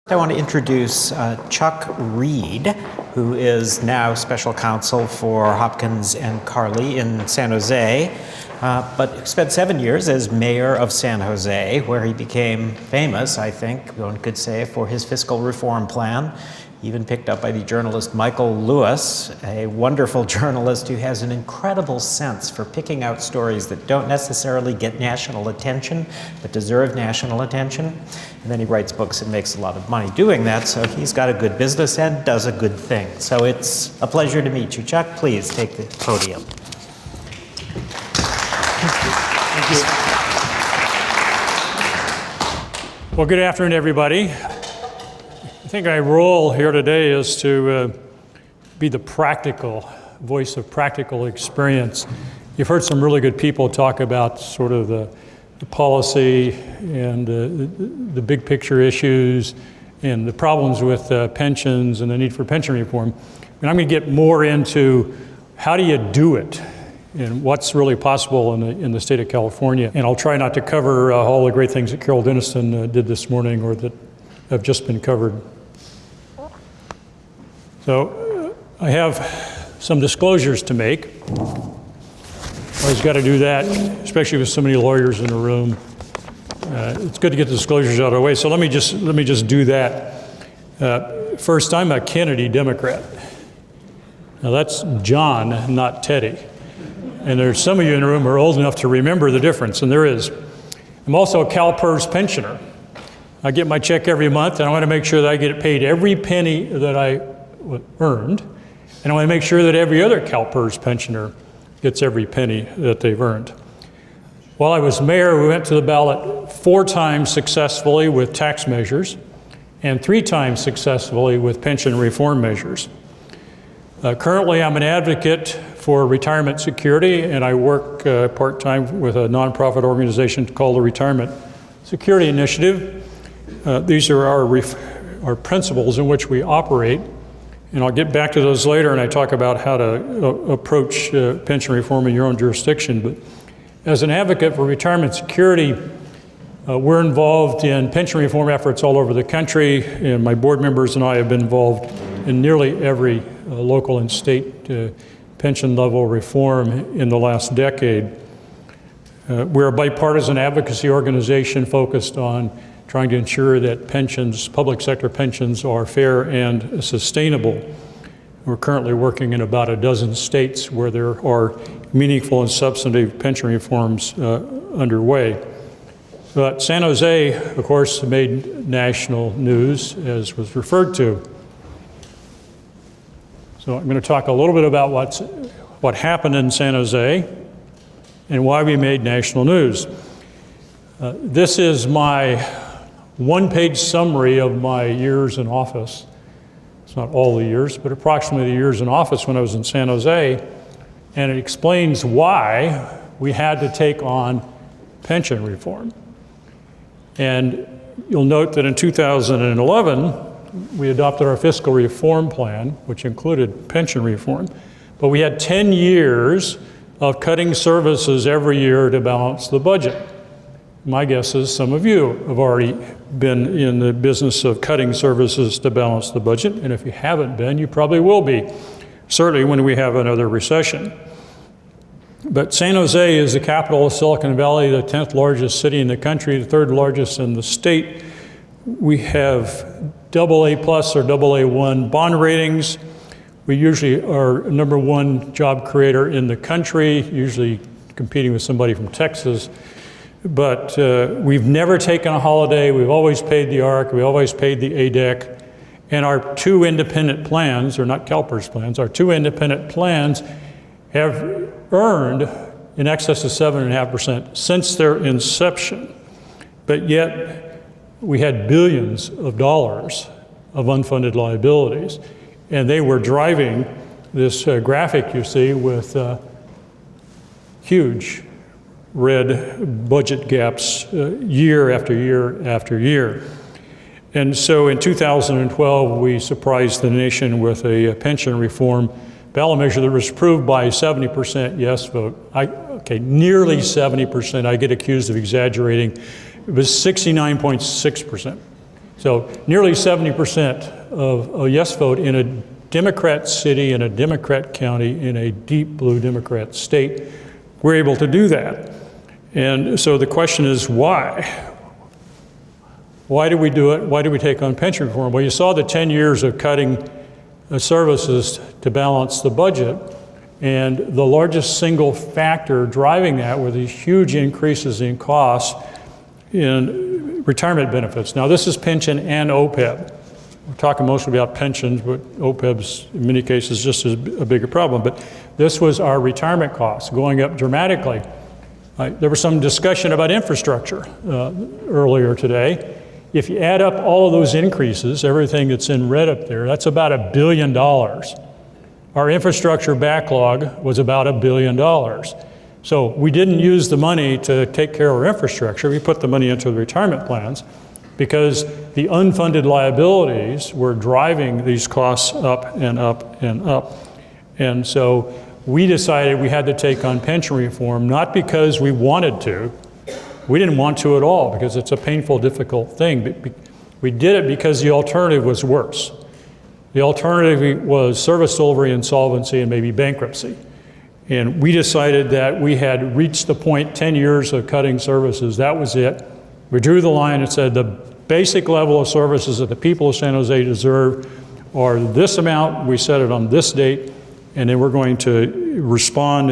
I want to introduce Chuck Reed, who is now special counsel for Hopkins and Carley in San Jose, but spent 7 years as mayor of San Jose, where he became famous, I think, one could say, for his fiscal reform plan. Even picked up by the journalist Michael Lewis, a wonderful journalist who has an incredible sense for picking out stories that don't necessarily get national attention, but deserve national attention. And then he writes books and makes a lot of money doing that, so he's got a good business and does a good thing. So it's a pleasure to meet you. Chuck, please take the podium. Thank you. Well, good afternoon, everybody. I think my role here today is to be the practical voice of practical experience. You've heard some really good people talk about sort of the policy and the big picture issues and the problems with pensions and the need for pension reform. And I'm going to get more into how do you do it and what's really possible in the state of California. And I'll try not to cover all the great things that Carol Denniston did this morning or that have just been covered. So I have some disclosures to make. Always got to do that, especially with so many lawyers in the room. It's good to get the disclosures out of the way. So let me just do that. First, I'm a Kennedy Democrat. Now that's John, not Teddy. And there's some of you in the room who are old enough to remember the difference, and there is. I'm also a CalPERS pensioner. I get my check every month, and I want to make sure that I get paid every penny that I earned, and I want to make sure that every other CalPERS pensioner gets every penny that they've earned. While I was mayor, we went to the ballot 4 times successfully with tax measures and 3 times successfully with pension reform measures. Currently, I'm an advocate for retirement security, and I work part-time with a nonprofit organization called the Retirement Security Initiative. These are our principles in which we operate. And I'll get back to those later, and I talk about how to approach pension reform in your own jurisdiction. But as an advocate for retirement security, we're involved in pension reform efforts all over the country, and my board members and I have been involved in nearly every local and state pension level reform in the last decade. We're a bipartisan advocacy organization focused on trying to ensure that pensions, public sector pensions, are fair and sustainable. We're currently working in about a dozen states where there are meaningful and substantive pension reforms underway. But San Jose, of course, made national news, as was referred to. So I'm going to talk a little bit about what happened in San Jose and why we made national news. This is my one-page summary of my years in office. It's not all the years, but approximately the years in office when I was in San Jose, and it explains why we had to take on pension reform. And you'll note that in 2011, we adopted our fiscal reform plan, which included pension reform, but we had 10 years of cutting services every year to balance the budget. My guess is some of you have already been in the business of cutting services to balance the budget, and if you haven't been, you probably will be, certainly when we have another recession. But San Jose is the capital of Silicon Valley, the 10th largest city in the country, the 3rd largest in the state. We have AA+ or AA1 bond ratings. We usually are #1 job creator in the country, usually competing with somebody from Texas. But we've never taken a holiday. We've always paid the ARC. We always paid the ADEC. And our 2 independent plans, or not CalPERS plans, our 2 independent plans have earned in excess of 7.5% since their inception. But yet we had billions of dollars of unfunded liabilities. And they were driving this graphic you see with huge red budget gaps year after year after year. And so in 2012, we surprised the nation with a pension reform ballot measure that was approved by 70% yes vote. Nearly 70%. I get accused of exaggerating. It was 69.6%. So nearly 70% of a yes vote in a Democrat city, in a Democrat county, in a deep blue Democrat state, we're able to do that. And so the question is why? Why do we do it? Why do we take on pension reform? Well, you saw the 10 years of cutting services to balance the budget, and the largest single factor driving that were these huge increases in costs in retirement benefits. Now, this is pension and OPEB. We're talking mostly about pensions, but OPEB's in many cases just as a bigger problem. But this was our retirement costs going up dramatically. There was some discussion about infrastructure earlier today. If you add up all of those increases, everything that's in red up there, that's about $1 billion. Our infrastructure backlog was about $1 billion. So we didn't use the money to take care of our infrastructure. We put the money into the retirement plans because the unfunded liabilities were driving these costs up and up and up. And so we decided we had to take on pension reform, not because we wanted to. We didn't want to at all because it's a painful, difficult thing. We did it because the alternative was worse. The alternative was service delivery, insolvency, and maybe bankruptcy. And we decided that we had reached the point, 10 years of cutting services, that was it. We drew the line and said the basic level of services that the people of San Jose deserve are this amount, we set it on this date, and then we're going to respond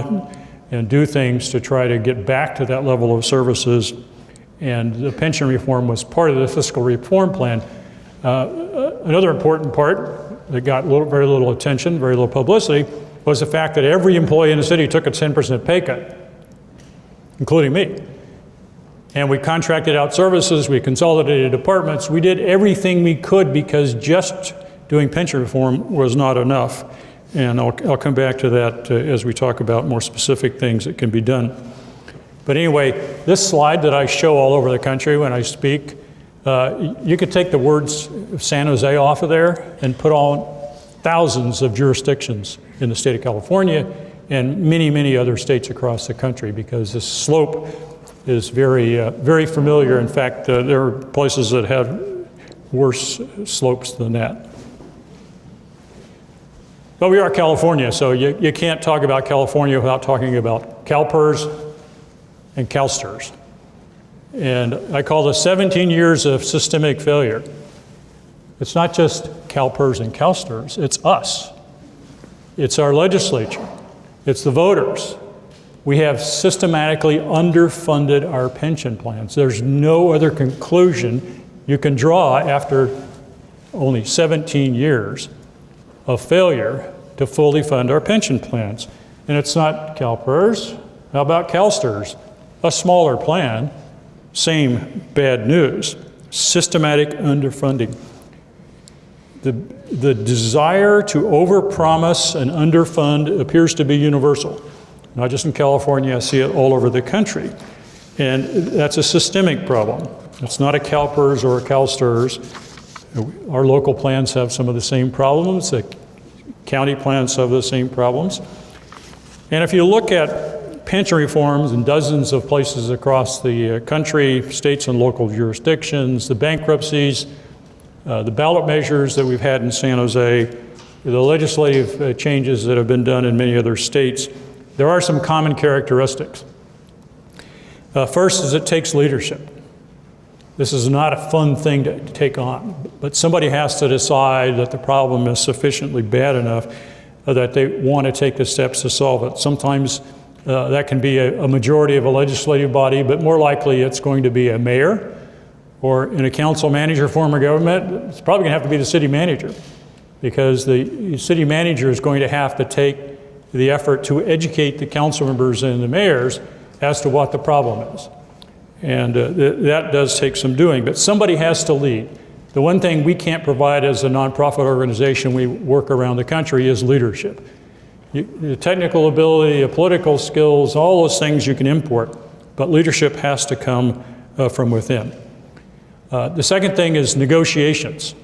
and do things to try to get back to that level of services. And the pension reform was part of the fiscal reform plan. Another important part that got very little attention, very little publicity, was the fact that every employee in the city took a 10% pay cut, including me. And we contracted out services, we consolidated departments, we did everything we could because just doing pension reform was not enough. And I'll come back to that as we talk about more specific things that can be done. But anyway, this slide that I show all over the country when I speak, you could take the words San Jose off of there and put on thousands of jurisdictions in the state of California and many, many other states across the country because this slope is very familiar. In fact, there are places that have worse slopes than that. But we are California, so you can't talk about California without talking about CalPERS and CalSTRS. And I call this 17 years of systemic failure. It's not just CalPERS and CalSTRS, it's us. It's our legislature. It's the voters. We have systematically underfunded our pension plans. There's no other conclusion you can draw after only 17 years of failure to fully fund our pension plans. And it's not CalPERS. How about CalSTRS? A smaller plan, same bad news. Systematic underfunding. The desire to overpromise and underfund appears to be universal. Not just in California, I see it all over the country. And that's a systemic problem. It's not a CalPERS or a CalSTRS. Our local plans have some of the same problems. The county plans have the same problems. And if you look at pension reforms in dozens of places across the country, states and local jurisdictions, the bankruptcies, the ballot measures that we've had in San Jose, the legislative changes that have been done in many other states, there are some common characteristics. First is it takes leadership. This is not a fun thing to take on, but somebody has to decide that the problem is sufficiently bad enough that they want to take the steps to solve it. Sometimes that can be a majority of a legislative body, but more likely it's going to be a mayor, or in a council manager form of government, it's probably going to have to be the city manager, because the city manager is going to have to take the effort to educate the council members and the mayors as to what the problem is. And that does take some doing, but somebody has to lead. The one thing we can't provide as a nonprofit organization we work around the country is leadership. The technical ability, political skills, all those things you can import, but leadership has to come from within. The second thing is negotiations.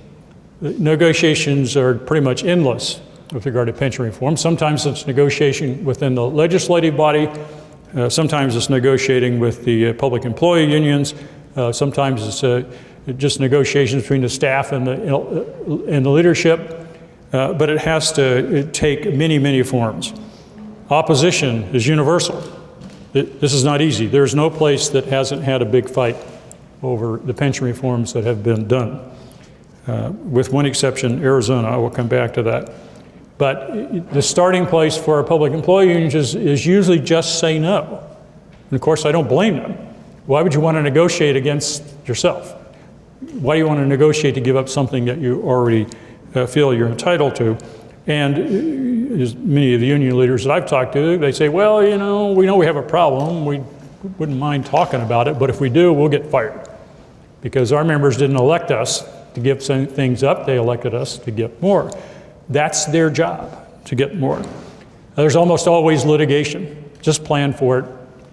Negotiations are pretty much endless with regard to pension reform. Sometimes it's negotiation within the legislative body. Sometimes it's negotiating with the public employee unions. Sometimes it's just negotiations between the staff and the leadership, but it has to take many, many forms. Opposition is universal. This is not easy. There's no place that hasn't had a big fight over the pension reforms that have been done. With one exception, Arizona. I will come back to that. But the starting place for our public employee unions is usually just say no. And of course, I don't blame them. Why would you want to negotiate against yourself? Why do you want to negotiate to give up something that you already feel you're entitled to? And as many of the union leaders that I've talked to, they say, well, we know we have a problem. We wouldn't mind talking about it, but if we do, we'll get fired. Because our members didn't elect us to give some things up, they elected us to get more. That's their job, to get more. There's almost always litigation. Just plan for it.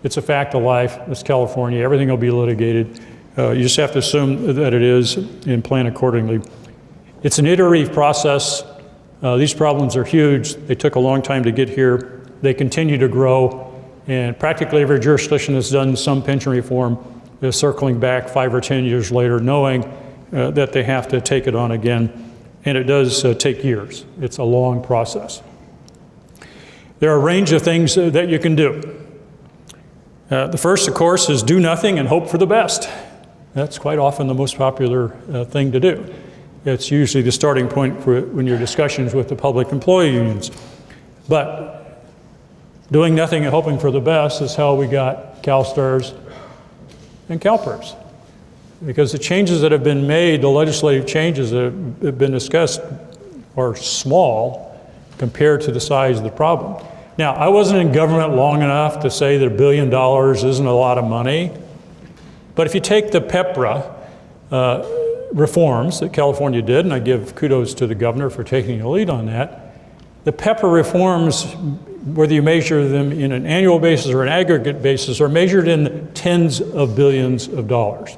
It's a fact of life. It's California. Everything will be litigated. You just have to assume that it is and plan accordingly. It's an iterative process. These problems are huge. They took a long time to get here. They continue to grow. And practically every jurisdiction that's done some pension reform is circling back 5 or 10 years later, knowing that they have to take it on again. And it does take years. It's a long process. There are a range of things that you can do. The first, of course, is do nothing and hope for the best. That's quite often the most popular thing to do. It's usually the starting point for when your discussions with the public employee unions. But doing nothing and hoping for the best is how we got CalSTARS and CalPERS. Because the changes that have been made, the legislative changes that have been discussed, are small compared to the size of the problem. Now, I wasn't in government long enough to say that $1 billion isn't a lot of money. But if you take the PEPRA reforms that California did, and I give kudos to the governor for taking the lead on that, the PEPRA reforms, whether you measure them in an annual basis or an aggregate basis, are measured in tens of billions of dollars.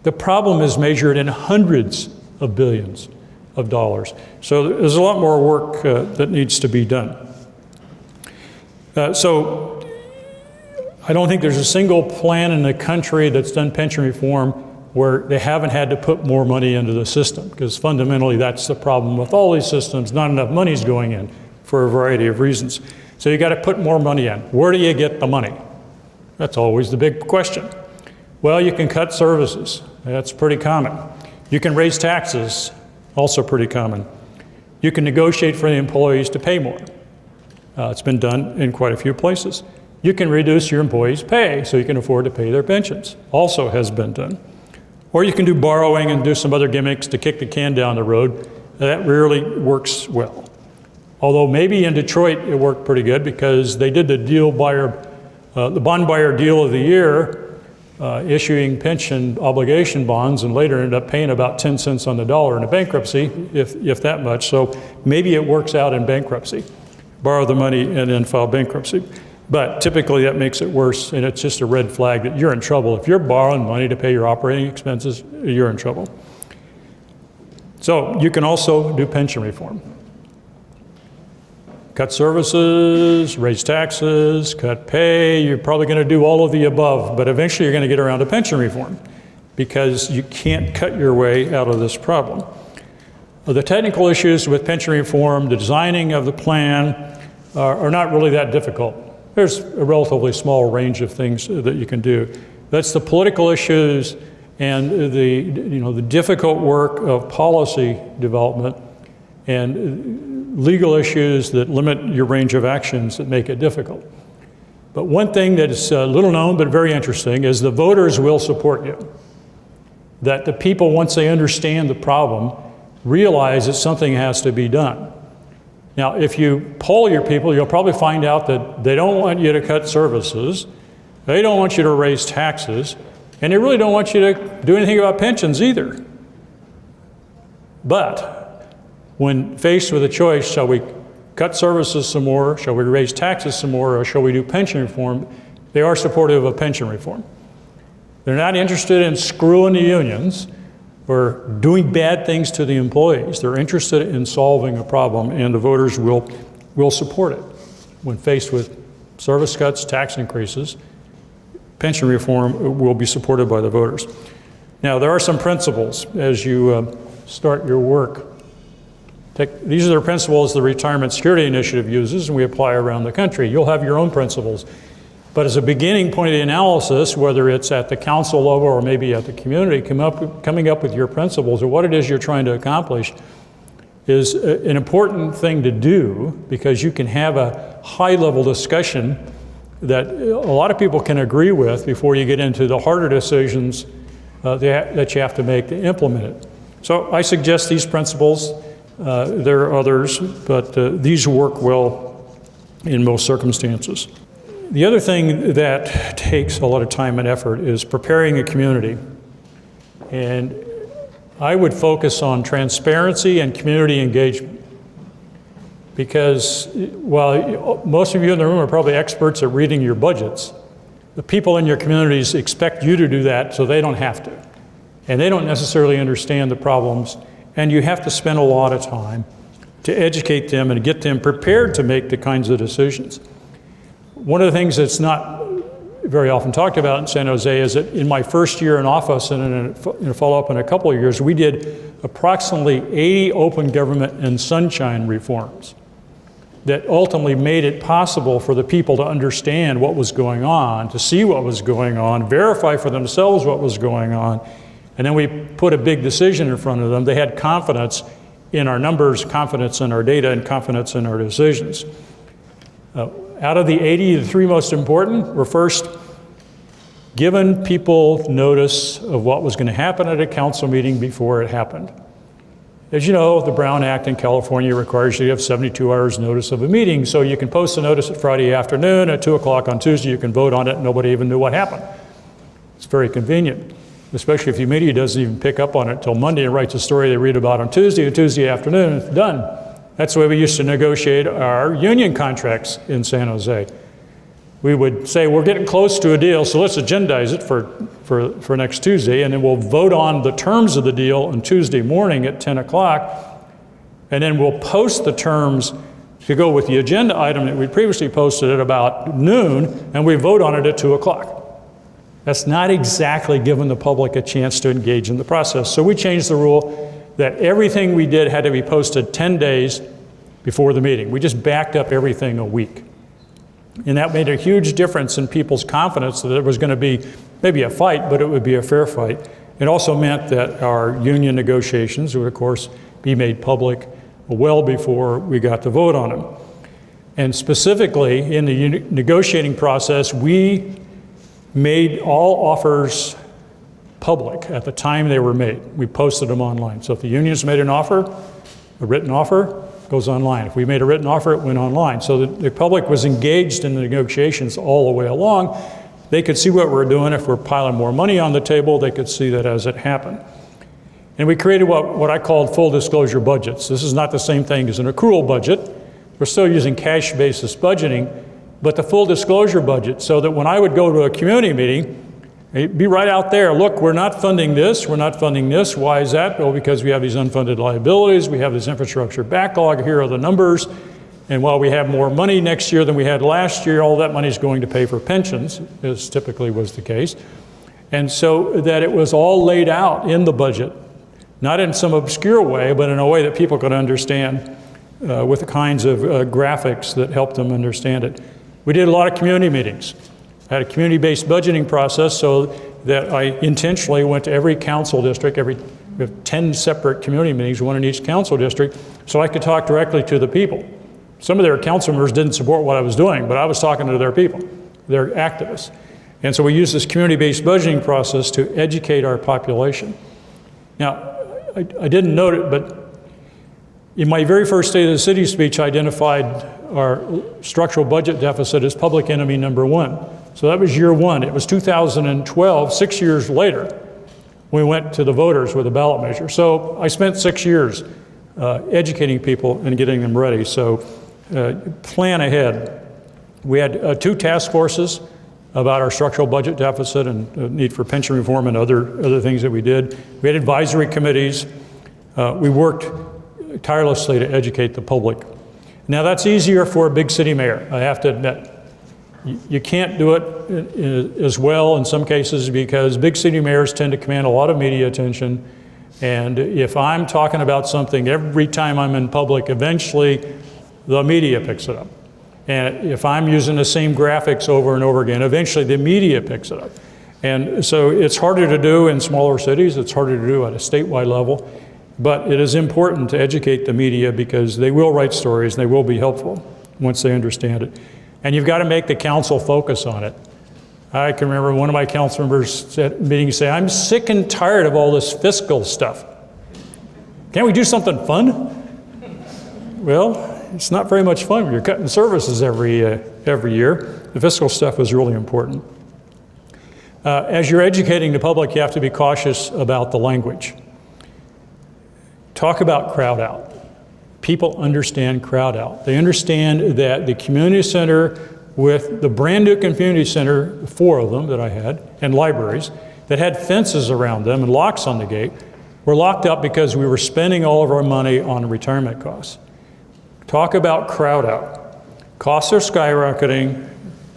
The problem is measured in hundreds of billions of dollars. So there's a lot more work that needs to be done. So I don't think there's a single plan in the country that's done pension reform where they haven't had to put more money into the system, because fundamentally that's the problem with all these systems. Not enough money is going in for a variety of reasons. So you got to put more money in. Where do you get the money? That's always the big question. Well, you can cut services. That's pretty common. You can raise taxes, also pretty common. You can negotiate for the employees to pay more. It's been done in quite a few places. You can reduce your employees' pay so you can afford to pay their pensions. Also has been done. Or you can do borrowing and do some other gimmicks to kick the can down the road. That rarely works well. Although maybe in Detroit it worked pretty good because they did the the bond buyer deal of the year, issuing pension obligation bonds, and later ended up paying about 10 cents on the dollar in a bankruptcy, if that much. So maybe it works out in bankruptcy. Borrow the money and then file bankruptcy. But typically that makes it worse, and it's just a red flag that you're in trouble. If you're borrowing money to pay your operating expenses, you're in trouble. So you can also do pension reform. Cut services, raise taxes, cut pay. You're probably going to do all of the above, but eventually you're going to get around to pension reform because you can't cut your way out of this problem. The technical issues with pension reform, the designing of the plan, are not really that difficult. There's a relatively small range of things that you can do. That's the political issues and the difficult work of policy development and legal issues that limit your range of actions that make it difficult. But one thing that is little known but very interesting is the voters will support you. That the people, once they understand the problem, realize that something has to be done. Now, if you poll your people, you'll probably find out that they don't want you to cut services, they don't want you to raise taxes, and they really don't want you to do anything about pensions either. But when faced with a choice, shall we cut services some more, shall we raise taxes some more, or shall we do pension reform, they are supportive of pension reform. They're not interested in screwing the unions or doing bad things to the employees. They're interested in solving a problem, and the voters will support it. When faced with service cuts, tax increases, pension reform will be supported by the voters. Now, there are some principles as you start your work. These are the principles the Retirement Security Initiative uses, and we apply around the country. You'll have your own principles. But as a beginning point of the analysis, whether it's at the council level or maybe at the community, coming up with your principles or what it is you're trying to accomplish is an important thing to do, because you can have a high-level discussion that a lot of people can agree with before you get into the harder decisions that you have to make to implement it. So I suggest these principles. There are others, but these work well in most circumstances. The other thing that takes a lot of time and effort is preparing a community. And I would focus on transparency and community engagement. Because while most of you in the room are probably experts at reading your budgets, the people in your communities expect you to do that so they don't have to. And they don't necessarily understand the problems, and you have to spend a lot of time to educate them and get them prepared to make the kinds of decisions. One of the things that's not very often talked about in San Jose is that in my first year in office and in a follow-up in a couple of years, we did approximately 80 open government and sunshine reforms that ultimately made it possible for the people to understand what was going on, to see what was going on, verify for themselves what was going on, and then we put a big decision in front of them. They had confidence in our numbers, confidence in our data, and confidence in our decisions. Out of the 80, the three most important were first, given people notice of what was going to happen at a council meeting before it happened. As you know, the Brown Act in California requires you to have 72 hours notice of a meeting, so you can post a notice at Friday afternoon, at 2 o'clock on Tuesday you can vote on it, and nobody even knew what happened. It's very convenient, especially if the media doesn't even pick up on it until Monday and writes a story they read about on Tuesday, and Tuesday afternoon it's done. That's the way we used to negotiate our union contracts in San Jose. We would say, we're getting close to a deal, so let's agendize it for next Tuesday, and then we'll vote on the terms of the deal on Tuesday morning at 10 o'clock, and then we'll post the terms to go with the agenda item that we previously posted at about noon, and we vote on it at 2 o'clock. That's not exactly giving the public a chance to engage in the process. So we changed the rule that everything we did had to be posted 10 days before the meeting. We just backed up everything a week. And that made a huge difference in people's confidence that there was going to be maybe a fight, but it would be a fair fight. It also meant that our union negotiations would, of course, be made public well before we got to vote on them. And specifically, in the negotiating process, we made all offers public at the time they were made. We posted them online. So if the unions made an offer, a written offer, goes online. If we made a written offer, it went online. So the public was engaged in the negotiations all the way along. They could see what we're doing. If we're piling more money on the table, they could see that as it happened. And we created what I called full disclosure budgets. This is not the same thing as an accrual budget. We're still using cash basis budgeting, but the full disclosure budget, so that when I would go to a community meeting, it'd be right out there, look, we're not funding this, we're not funding this. Why is that? Well, because we have these unfunded liabilities, we have this infrastructure backlog, here are the numbers, and while we have more money next year than we had last year, all that money is going to pay for pensions, as typically was the case. And so that it was all laid out in the budget, not in some obscure way, but in a way that people could understand with the kinds of graphics that helped them understand it. We did a lot of community meetings. I had a community-based budgeting process so that I intentionally went to every council district, we have 10 separate community meetings, one in each council district, so I could talk directly to the people. Some of their council members didn't support what I was doing, but I was talking to their people, their activists. And so we used this community-based budgeting process to educate our population. Now, I didn't note it, but in my very first State of the City speech, I identified our structural budget deficit as public enemy number one. So that was year one. It was 2012, 6 years later, we went to the voters with a ballot measure. So I spent 6 years educating people and getting them ready. So plan ahead. We had 2 task forces about our structural budget deficit and need for pension reform and other things that we did. We had advisory committees. We worked tirelessly to educate the public. Now that's easier for a big city mayor, I have to admit. You can't do it as well in some cases because big city mayors tend to command a lot of media attention. And if I'm talking about something every time I'm in public, eventually the media picks it up. And if I'm using the same graphics over and over again, eventually the media picks it up. And so it's harder to do in smaller cities, it's harder to do at a statewide level, but it is important to educate the media because they will write stories and they will be helpful once they understand it. And you've got to make the council focus on it. I can remember one of my council members at meetings say, I'm sick and tired of all this fiscal stuff. Can't we do something fun? Well, it's not very much fun when you're cutting services every year. The fiscal stuff is really important. As you're educating the public, you have to be cautious about the language. Talk about crowd out. People understand crowd out. They understand that the community center with the brand new community center, 4 of them that I had, and libraries that had fences around them and locks on the gate, were locked up because we were spending all of our money on retirement costs. Talk about crowd out. Costs are skyrocketing.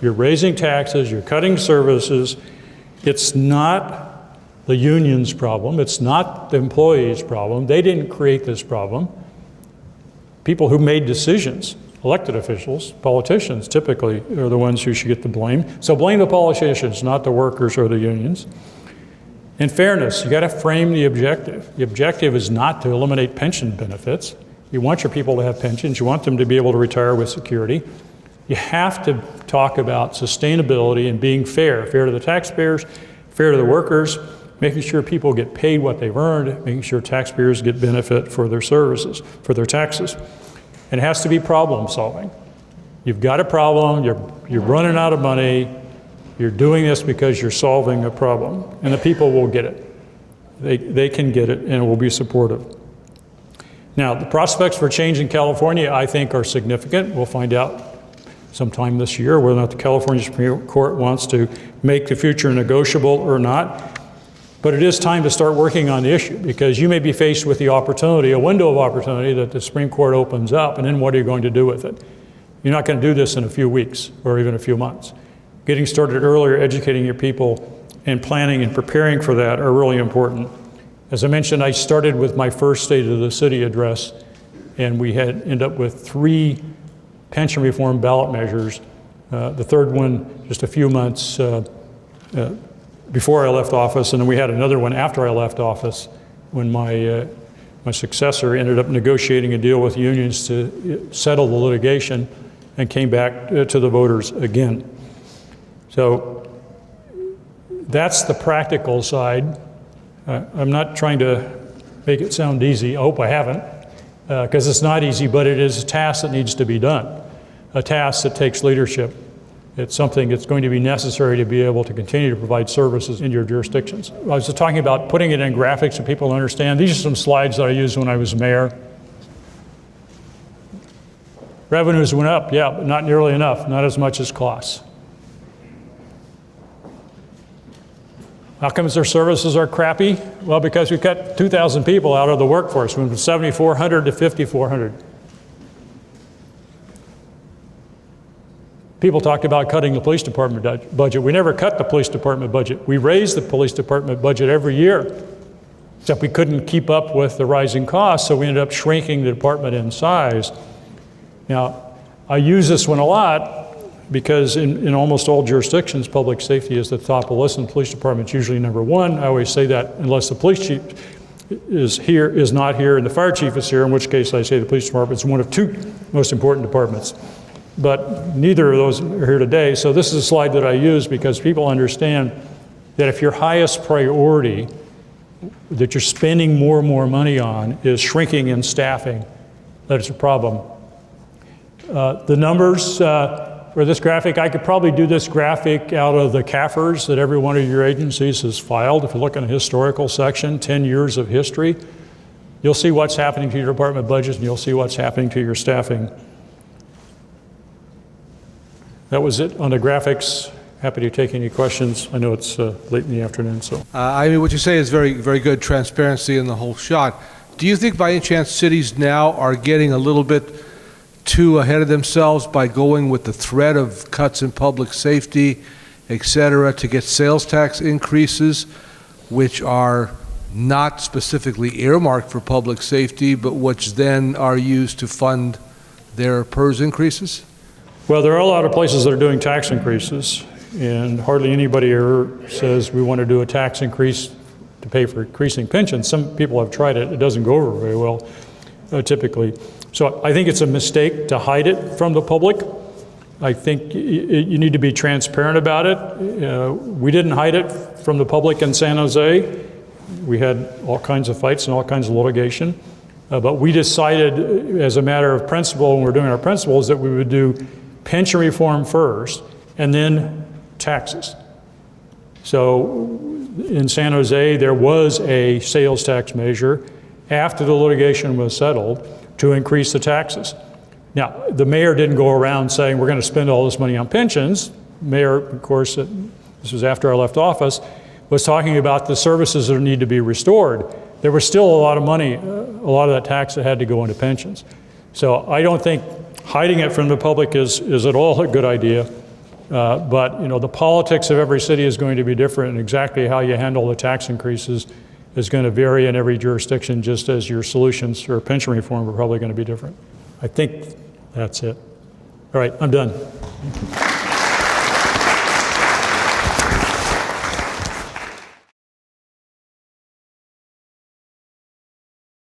You're raising taxes. You're cutting services. It's not the union's problem. It's not the employees' problem. They didn't create this problem. People who made decisions, elected officials, politicians typically are the ones who should get the blame. So blame the politicians, not the workers or the unions. In fairness, you got to frame the objective. The objective is not to eliminate pension benefits. You want your people to have pensions. You want them to be able to retire with security. You have to talk about sustainability and being fair. Fair to the taxpayers, fair to the workers, making sure people get paid what they've earned, making sure taxpayers get benefit for their services, for their taxes. And it has to be problem solving. You've got a problem, you're running out of money, you're doing this because you're solving a problem, and the people will get it. They can get it, and it will be supportive. Now, the prospects for change in California, I think, are significant. We'll find out sometime this year whether or not the California Supreme Court wants to make the future negotiable or not. But it is time to start working on the issue because you may be faced with the opportunity, a window of opportunity that the Supreme Court opens up, and then what are you going to do with it? You're not going to do this in a few weeks or even a few months. Getting started earlier, educating your people, and planning and preparing for that are really important. As I mentioned, I started with my first State of the City address, and we had ended up with 3 pension reform ballot measures. The third one just a few months before I left office, and then we had another one after I left office when my successor ended up negotiating a deal with unions to settle the litigation and came back to the voters again. So that's the practical side. I'm not trying to make it sound easy. I hope I haven't, because it's not easy, but it is a task that needs to be done, a task that takes leadership. It's something that's going to be necessary to be able to continue to provide services in your jurisdictions. I was just talking about putting it in graphics so people understand. These are some slides that I used when I was mayor. Revenues went up, yeah, but not nearly enough, not as much as costs. How come their services are crappy? Well, because we cut 2,000 people out of the workforce, went from 7,400 to 5,400. People talked about cutting the police department budget. We never cut the police department budget. We raised the police department budget every year, except we couldn't keep up with the rising costs, so we ended up shrinking the department in size. Now, I use this one a lot because in almost all jurisdictions, public safety is the top of the list, and the police department's usually number 1. I always say that unless the police chief is not here, and the fire chief is here, in which case I say the police department is one of 2 most important departments. But neither of those are here today, so this is a slide that I use because people understand that if your highest priority that you're spending more and more money on is shrinking in staffing, that it's a problem. The numbers for this graphic, I could probably do this graphic out of the CAFRs that every one of your agencies has filed. If you look in the historical section, 10 years of history, you'll see what's happening to your department budgets and you'll see what's happening to your staffing. That was it on the graphics. Happy to take any questions. I know it's late in the afternoon, so. I mean, what you say is very, very good transparency in the whole shot. Do you think by any chance cities now are getting a little bit too ahead of themselves by going with the threat of cuts in public safety, et cetera, to get sales tax increases, which are not specifically earmarked for public safety, but which then are used to fund their PERS increases? Well, there are a lot of places that are doing tax increases, and hardly anybody ever says we want to do a tax increase to pay for increasing pensions. Some people have tried it. It doesn't go over very well, typically. So I think it's a mistake to hide it from the public. I think you need to be transparent about it. We didn't hide it from the public in San Jose. We had all kinds of fights and all kinds of litigation. But we decided as a matter of principle, when we're doing our principles, that we would do pension reform first and then taxes. So in San Jose, there was a sales tax measure after the litigation was settled to increase the taxes. Now, the mayor didn't go around saying we're going to spend all this money on pensions. Mayor, of course, this was after I left office, was talking about the services that need to be restored. There was still a lot of money, a lot of that tax that had to go into pensions. So I don't think hiding it from the public is at all a good idea. But you know, the politics of every city is going to be different, and exactly how you handle the tax increases is going to vary in every jurisdiction, just as your solutions for pension reform are probably going to be different. I think that's it. All right, I'm done.